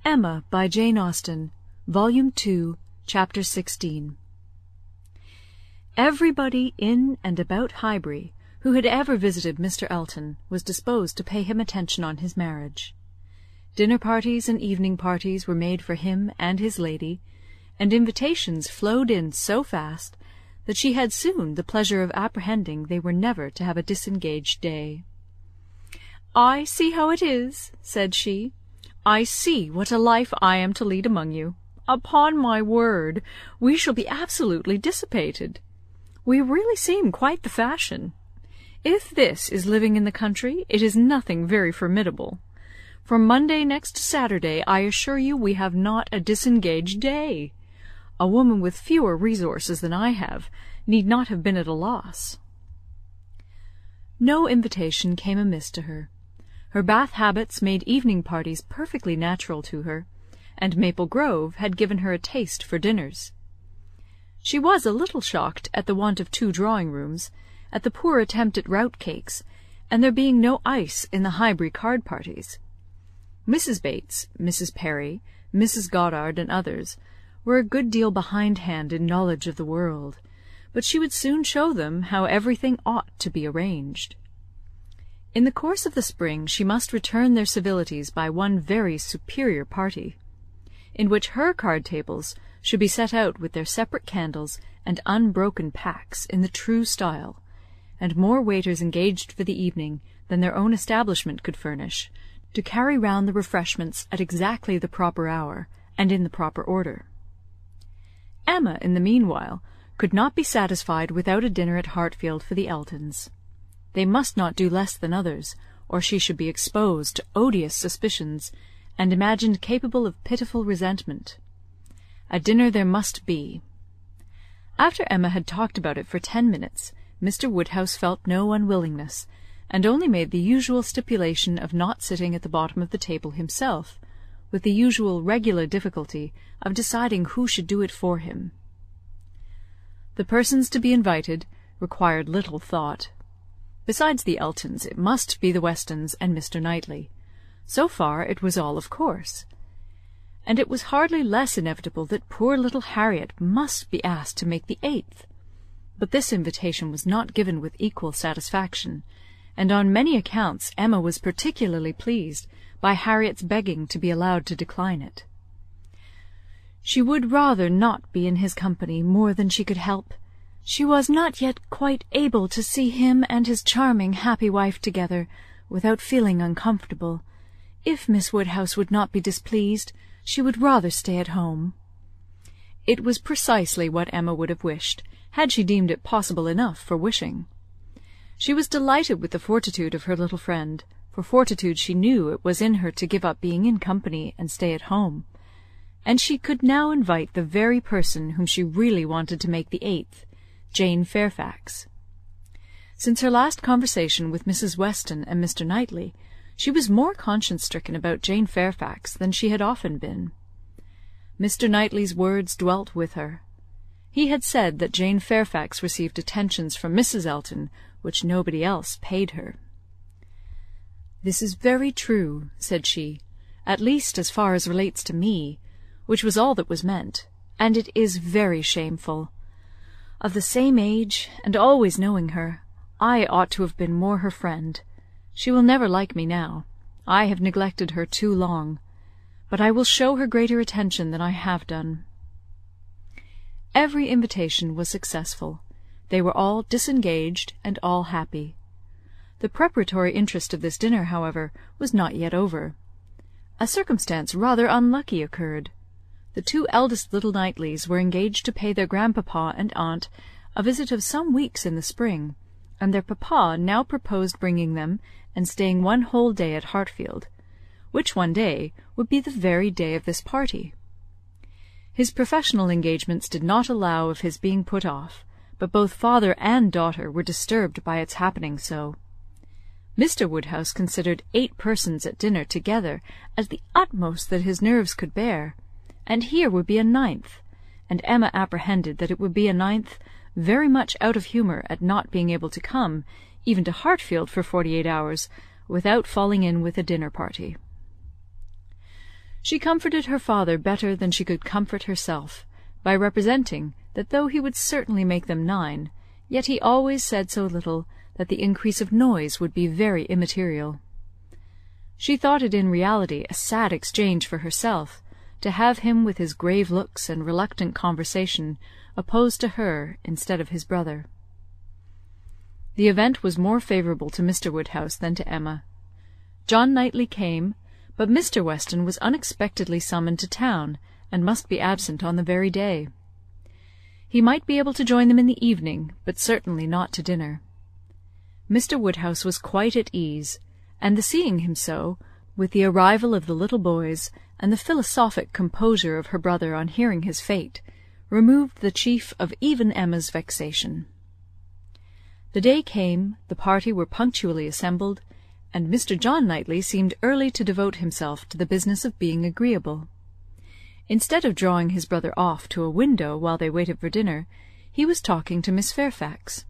Emma by Jane Austen, Volume 2, Chapter 16. Everybody in and about Highbury who had ever visited Mr. Elton was disposed to pay him attention on his marriage. Dinner parties and evening parties were made for him and his lady, and invitations flowed in so fast that she had soon the pleasure of apprehending they were never to have a disengaged day. "I see how it is," said she. "I see what a life I am to lead among you. Upon my word, we shall be absolutely dissipated. We really seem quite the fashion. If this is living in the country, it is nothing very formidable. From Monday next to Saturday, I assure you we have not a disengaged day. A woman with fewer resources than I have need not have been at a loss." No invitation came amiss to her. Her Bath habits made evening parties perfectly natural to her, and Maple Grove had given her a taste for dinners. She was a little shocked at the want of 2 drawing-rooms, at the poor attempt at rout cakes, and there being no ice in the Highbury card parties. Mrs. Bates, Mrs. Perry, Mrs. Goddard, and others, were a good deal behindhand in knowledge of the world, but she would soon show them how everything ought to be arranged. In the course of the spring she must return their civilities by one very superior party, in which her card-tables should be set out with their separate candles and unbroken packs in the true style, and more waiters engaged for the evening than their own establishment could furnish, to carry round the refreshments at exactly the proper hour, and in the proper order. Emma, in the meanwhile, could not be satisfied without a dinner at Hartfield for the Eltons. They must not do less than others, or she should be exposed to odious suspicions, and imagined capable of pitiful resentment. A dinner there must be. After Emma had talked about it for 10 minutes, Mr. Woodhouse felt no unwillingness, and only made the usual stipulation of not sitting at the bottom of the table himself, with the usual regular difficulty of deciding who should do it for him. The persons to be invited required little thought. Besides the Eltons, it must be the Westons and Mr. Knightley. So far it was all of course. And it was hardly less inevitable that poor little Harriet must be asked to make the 8th. But this invitation was not given with equal satisfaction, and on many accounts Emma was particularly pleased by Harriet's begging to be allowed to decline it. She would rather not be in his company more than she could help. She was not yet quite able to see him and his charming, happy wife together, without feeling uncomfortable. If Miss Woodhouse would not be displeased, she would rather stay at home. It was precisely what Emma would have wished, had she deemed it possible enough for wishing. She was delighted with the fortitude of her little friend, for fortitude she knew it was in her to give up being in company and stay at home, and she could now invite the very person whom she really wanted to make the 8th, Jane Fairfax. Since her last conversation with Mrs. Weston and Mr. Knightley, she was more conscience-stricken about Jane Fairfax than she had often been. Mr. Knightley's words dwelt with her. He had said that Jane Fairfax received attentions from Mrs. Elton which nobody else paid her. "This is very true," said she, "at least as far as relates to me," which was all that was meant, "and it is very shameful. Of the same age, and always knowing her, I ought to have been more her friend. She will never like me now. I have neglected her too long. But I will show her greater attention than I have done." Every invitation was successful. They were all disengaged, and all happy. The preparatory interest of this dinner, however, was not yet over. A circumstance rather unlucky occurred. The 2 eldest little Knightleys were engaged to pay their grandpapa and aunt a visit of some weeks in the spring, and their papa now proposed bringing them and staying one whole day at Hartfield, which one day would be the very day of this party. His professional engagements did not allow of his being put off, but both father and daughter were disturbed by its happening so. Mr. Woodhouse considered 8 persons at dinner together as the utmost that his nerves could bear, and here would be a 9th, and Emma apprehended that it would be a 9th very much out of humour at not being able to come, even to Hartfield for 48 hours, without falling in with a dinner party. She comforted her father better than she could comfort herself, by representing that though he would certainly make them 9, yet he always said so little that the increase of noise would be very immaterial. She thought it in reality a sad exchange for herself, to have him with his grave looks and reluctant conversation opposed to her instead of his brother. The event was more favourable to Mr. Woodhouse than to Emma. John Knightley came, but Mr. Weston was unexpectedly summoned to town, and must be absent on the very day. He might be able to join them in the evening, but certainly not to dinner. Mr. Woodhouse was quite at ease, and the seeing him so, with the arrival of the little boys, and the philosophic composure of her brother on hearing his fate, removed the chief of even Emma's vexation. The day came, the party were punctually assembled, and Mr. John Knightley seemed early to devote himself to the business of being agreeable. Instead of drawing his brother off to a window while they waited for dinner, he was talking to Miss Fairfax.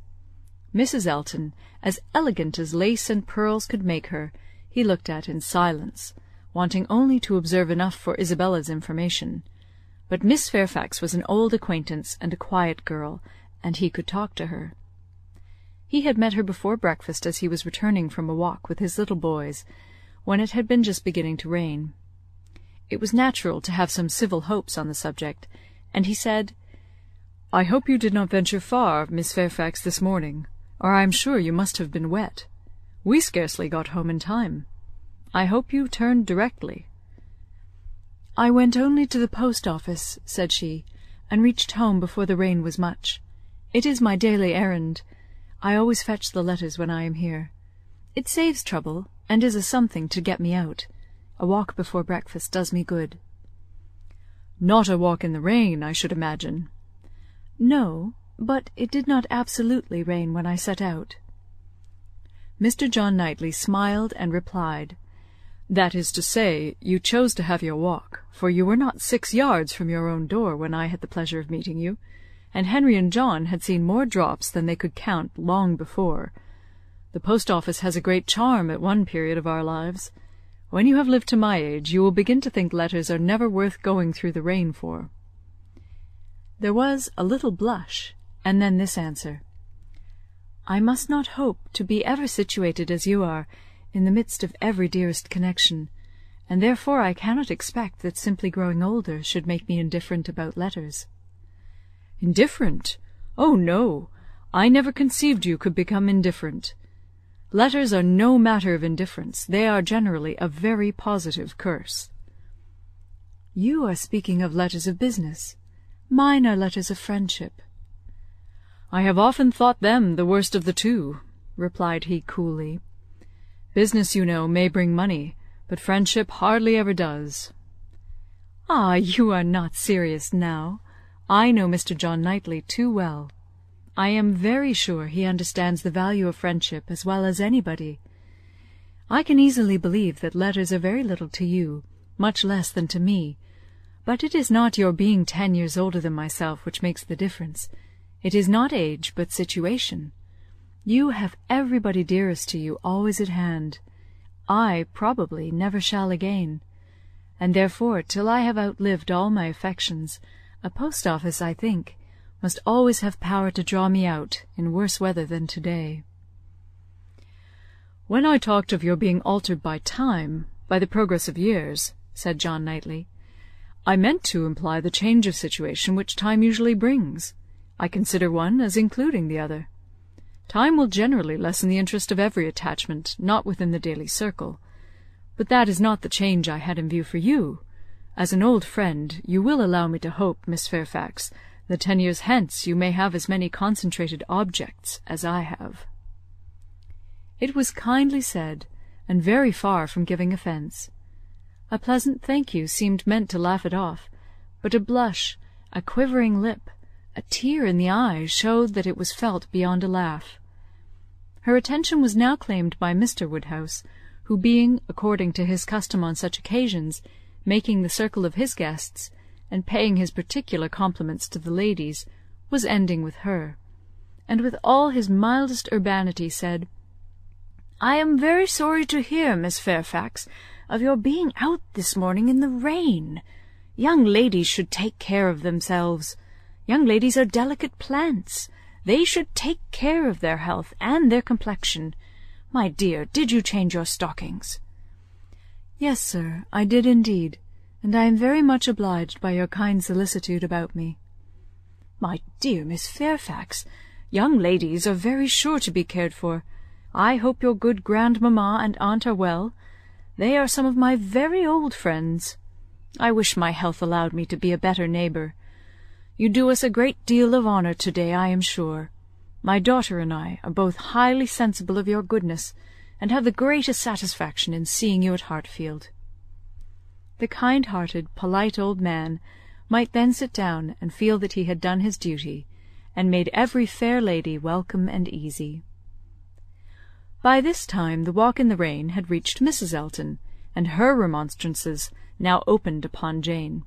Mrs. Elton, as elegant as lace and pearls could make her, he looked at in silence, wanting only to observe enough for Isabella's information. But Miss Fairfax was an old acquaintance and a quiet girl, and he could talk to her. He had met her before breakfast as he was returning from a walk with his little boys, when it had been just beginning to rain. It was natural to have some civil hopes on the subject, and he said, "I hope you did not venture far, Miss Fairfax, this morning, or I am sure you must have been wet. We scarcely got home in time. I hope you turned directly." "I went only to the post-office," said she, "and reached home before the rain was much. It is my daily errand. I always fetch the letters when I am here. It saves trouble, and is a something to get me out. A walk before breakfast does me good." "Not a walk in the rain, I should imagine." "No, but it did not absolutely rain when I set out." Mr. John Knightley smiled and replied, "That is to say, you chose to have your walk, for you were not 6 yards from your own door when I had the pleasure of meeting you, and Henry and John had seen more drops than they could count long before. The post-office has a great charm at one period of our lives. When you have lived to my age, you will begin to think letters are never worth going through the rain for." There was a little blush, and then this answer: "I must not hope to be ever situated as you are, in the midst of every dearest connection, and therefore I cannot expect that simply growing older should make me indifferent about letters." "Indifferent? Oh, no! I never conceived you could become indifferent. Letters are no matter of indifference. They are generally a very positive curse." "You are speaking of letters of business. Mine are letters of friendship." "I have often thought them the worst of the two," replied he coolly. "Business, you know, may bring money, but friendship hardly ever does." "Ah, you are not serious now. I know Mr. John Knightley too well. I am very sure he understands the value of friendship as well as anybody. I can easily believe that letters are very little to you, much less than to me, but it is not your being 10 years older than myself which makes the difference. It is not age, but situation. You have everybody dearest to you always at hand. I, probably, never shall again, and therefore, till I have outlived all my affections, a post-office, I think, must always have power to draw me out in worse weather than to-day." "When I talked of your being altered by time, by the progress of years," said John Knightley, "I meant to imply the change of situation which time usually brings. I consider one as including the other. Time will generally lessen the interest of every attachment not within the daily circle, but that is not the change I had in view for you. As an old friend, you will allow me to hope, Miss Fairfax, that 10 years hence you may have as many concentrated objects as I have." It was kindly said, and very far from giving offence. A pleasant thank you seemed meant to laugh it off, but a blush, a quivering lip, a tear in the eye showed that it was felt beyond a laugh. Her attention was now claimed by Mr. Woodhouse, who being, according to his custom on such occasions, making the circle of his guests, and paying his particular compliments to the ladies, was ending with her, and with all his mildest urbanity said, "I am very sorry to hear, Miss Fairfax, of your being out this morning in the rain. Young ladies should take care of themselves. Young ladies are delicate plants. They should take care of their health and their complexion. My dear, did you change your stockings?" "Yes, sir, I did indeed, and I am very much obliged by your kind solicitude about me." "My dear Miss Fairfax, young ladies are very sure to be cared for. I hope your good grandmamma and aunt are well. They are some of my very old friends. I wish my health allowed me to be a better neighbour. You do us a great deal of honour to-day, I am sure. My daughter and I are both highly sensible of your goodness, and have the greatest satisfaction in seeing you at Hartfield." The kind-hearted, polite old man might then sit down and feel that he had done his duty, and made every fair lady welcome and easy. By this time the walk in the rain had reached Mrs. Elton, and her remonstrances now opened upon Jane.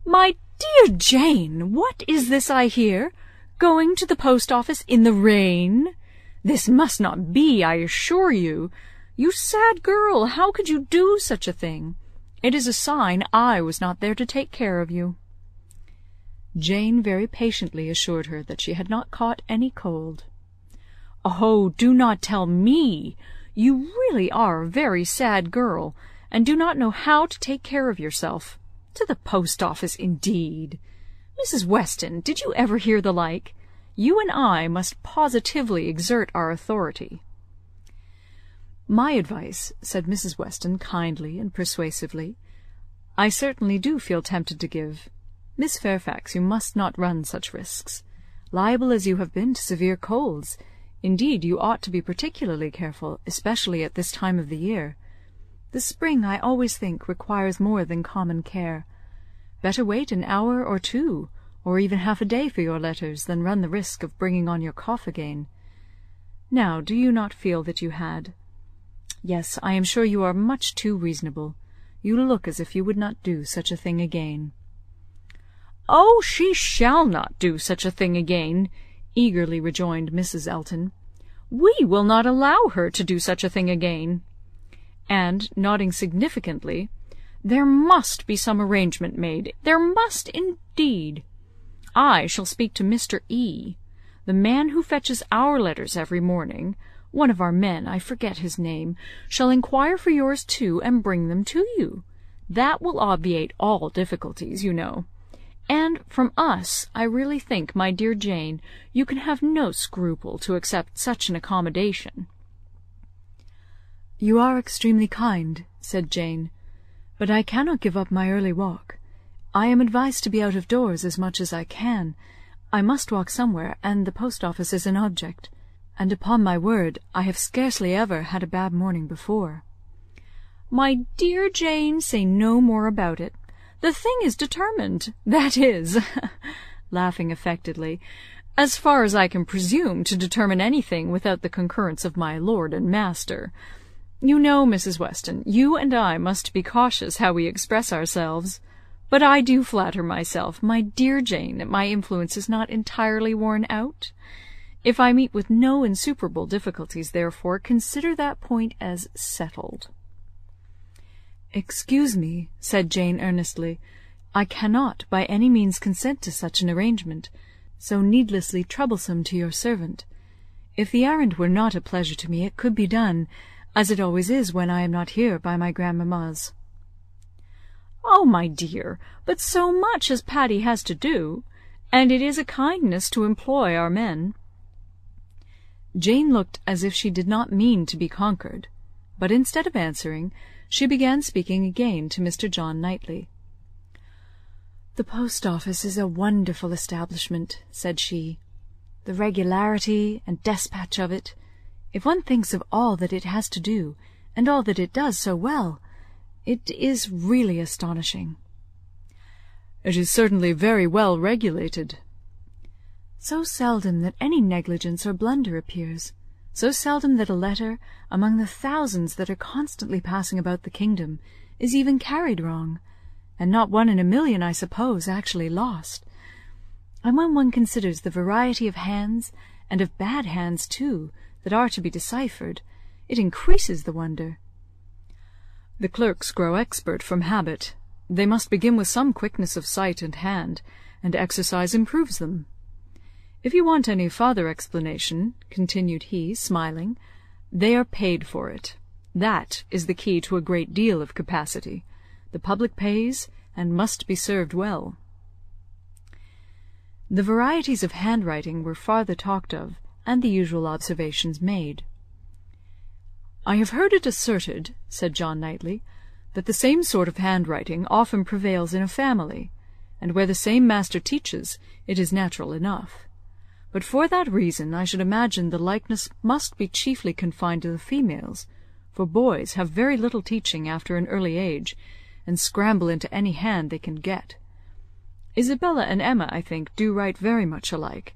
"My dear Jane, what is this I hear? Going to the post-office in the rain? This must not be, I assure you. You sad girl, how could you do such a thing? It is a sign I was not there to take care of you." Jane very patiently assured her that she had not caught any cold. "Oh, do not tell me! You really are a very sad girl, and do not know how to take care of yourself. To the post-office, indeed! Mrs. Weston, did you ever hear the like? You and I must positively exert our authority." "My advice," said Mrs. Weston kindly and persuasively, "I certainly do feel tempted to give. Miss Fairfax, you must not run such risks. Liable as you have been to severe colds, indeed you ought to be particularly careful, especially at this time of the year. The spring, I always think, requires more than common care. Better wait an hour or two, or even half a day for your letters, than run the risk of bringing on your cough again. Now, do you not feel that you had? Yes, I am sure you are much too reasonable. You look as if you would not do such a thing again." "Oh, she shall not do such a thing again," eagerly rejoined Mrs. Elton. "We will not allow her to do such a thing again." And, nodding significantly, "There must be some arrangement made. There must, indeed. I shall speak to Mr. E., the man who fetches our letters every morning. One of our men, I forget his name, shall inquire for yours too, and bring them to you. That will obviate all difficulties, you know. And from us, I really think, my dear Jane, you can have no scruple to accept such an accommodation." "You are extremely kind," said Jane, "but I cannot give up my early walk. I am advised to be out of doors as much as I can. I must walk somewhere, and the post-office is an object. And upon my word, I have scarcely ever had a bad morning before." "My dear Jane, say no more about it. The thing is determined. That is," laughing affectedly, "as far as I can presume to determine anything without the concurrence of my lord and master. You know, Mrs. Weston, you and I must be cautious how we express ourselves. But I do flatter myself, my dear Jane, that my influence is not entirely worn out. If I meet with no insuperable difficulties, therefore, consider that point as settled." "Excuse me," said Jane earnestly, "I cannot by any means consent to such an arrangement, so needlessly troublesome to your servant. If the errand were not a pleasure to me, it could be done, as it always is when I am not here by my grandmamma's." "Oh, my dear, but so much as Patty has to do, and it is a kindness to employ our men." Jane looked as if she did not mean to be conquered, but instead of answering, she began speaking again to Mr. John Knightley. "The post-office is a wonderful establishment," said she. "The regularity and despatch of it, if one thinks of all that it has to do, and all that it does so well, it is really astonishing." "It is certainly very well regulated." "So seldom that any negligence or blunder appears, so seldom that a letter, among the thousands that are constantly passing about the kingdom, is even carried wrong, and not one in a million, I suppose, actually lost. And when one considers the variety of hands, and of bad hands too, that are to be deciphered, it increases the wonder." The clerks grow expert from habit. They must begin with some quickness of sight and hand, and exercise improves them. If you want any farther explanation," continued he, smiling, "they are paid for it. That is the key to a great deal of capacity. The public pays, and must be served well." The varieties of handwriting were farther talked of, and the usual observations made. "I have heard it asserted," said John Knightley, "that the same sort of handwriting often prevails in a family, and where the same master teaches, it is natural enough. But for that reason I should imagine the likeness must be chiefly confined to the females, for boys have very little teaching after an early age, and scramble into any hand they can get. Isabella and Emma, I think, do write very much alike.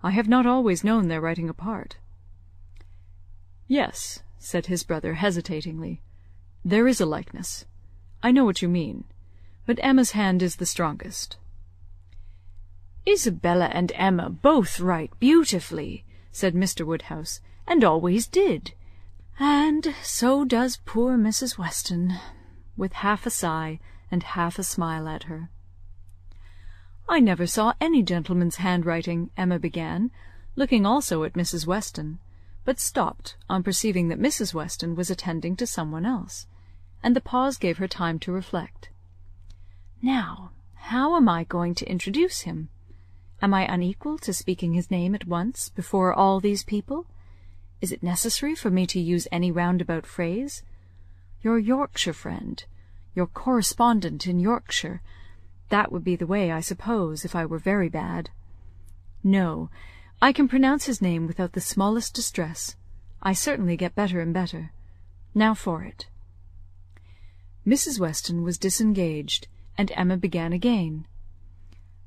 I have not always known their writing apart." "Yes," said his brother, hesitatingly, "there is a likeness. I know what you mean. But Emma's hand is the strongest." "Isabella and Emma both write beautifully," said Mr. Woodhouse, "and always did. And so does poor Mrs. Weston," with half a sigh and half a smile at her. "I never saw any gentleman's handwriting," Emma began, looking also at Mrs. Weston, but stopped on perceiving that Mrs. Weston was attending to some one else, and the pause gave her time to reflect. "Now, how am I going to introduce him? Am I unequal to speaking his name at once, before all these people? Is it necessary for me to use any roundabout phrase? Your Yorkshire friend, your correspondent in Yorkshire, that would be the way, I suppose, if I were very bad. No, I can pronounce his name without the smallest distress. I certainly get better and better. Now for it." Mrs. Weston was disengaged, and Emma began again.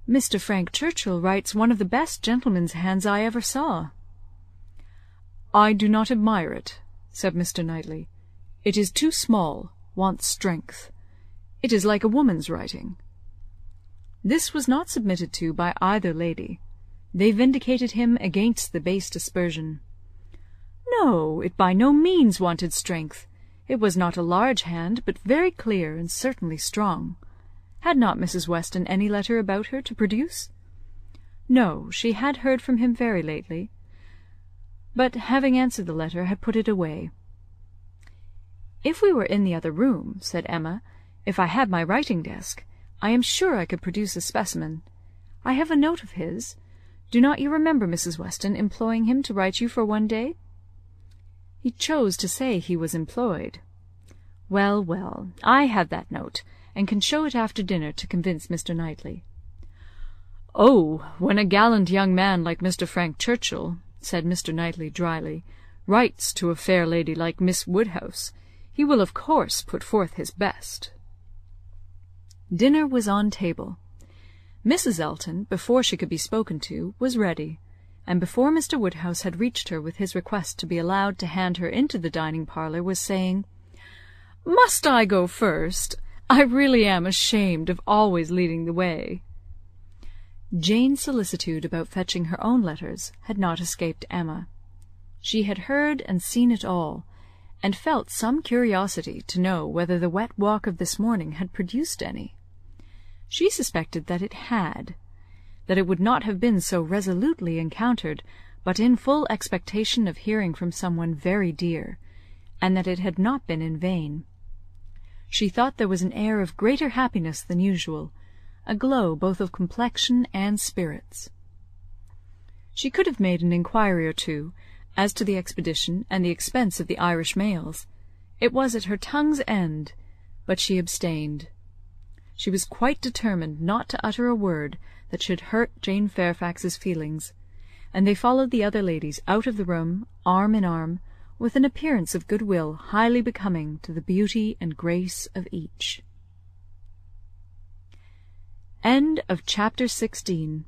"Mr. Frank Churchill writes one of the best gentleman's hands I ever saw." "I do not admire it," said Mr. Knightley. "It is too small, wants strength. It is like a woman's writing." This was not submitted to by either lady. They vindicated him against the base dispersion. No, it by no means wanted strength. It was not a large hand, but very clear and certainly strong. Had not Mrs. Weston any letter about her to produce? No, she had heard from him very lately, but having answered the letter had put it away. "If we were in the other room," said Emma, "if I had my writing desk, I am sure I could produce a specimen. I have a note of his. Do not you remember, Mrs. Weston, employing him to write you for one day?" "He chose to say he was employed." "Well, well, I have that note, and can show it after dinner to convince Mr. Knightley." "Oh, when a gallant young man like Mr. Frank Churchill," said Mr. Knightley dryly, "writes to a fair lady like Miss Woodhouse, he will of course put forth his best." Dinner was on table. Mrs. Elton, before she could be spoken to, was ready, and before Mr. Woodhouse had reached her with his request to be allowed to hand her into the dining-parlour, was saying, "Must I go first? I really am ashamed of always leading the way." Jane's solicitude about fetching her own letters had not escaped Emma. She had heard and seen it all, and felt some curiosity to know whether the wet walk of this morning had produced any. She suspected that it had, that it would not have been so resolutely encountered but in full expectation of hearing from some one very dear, and that it had not been in vain. She thought there was an air of greater happiness than usual, a glow both of complexion and spirits. She could have made an inquiry or two as to the expedition and the expense of the Irish mails. It was at her tongue's end, but she abstained. She was quite determined not to utter a word that should hurt Jane Fairfax's feelings, and they followed the other ladies out of the room, arm in arm, with an appearance of good-will highly becoming to the beauty and grace of each. Chapter 16.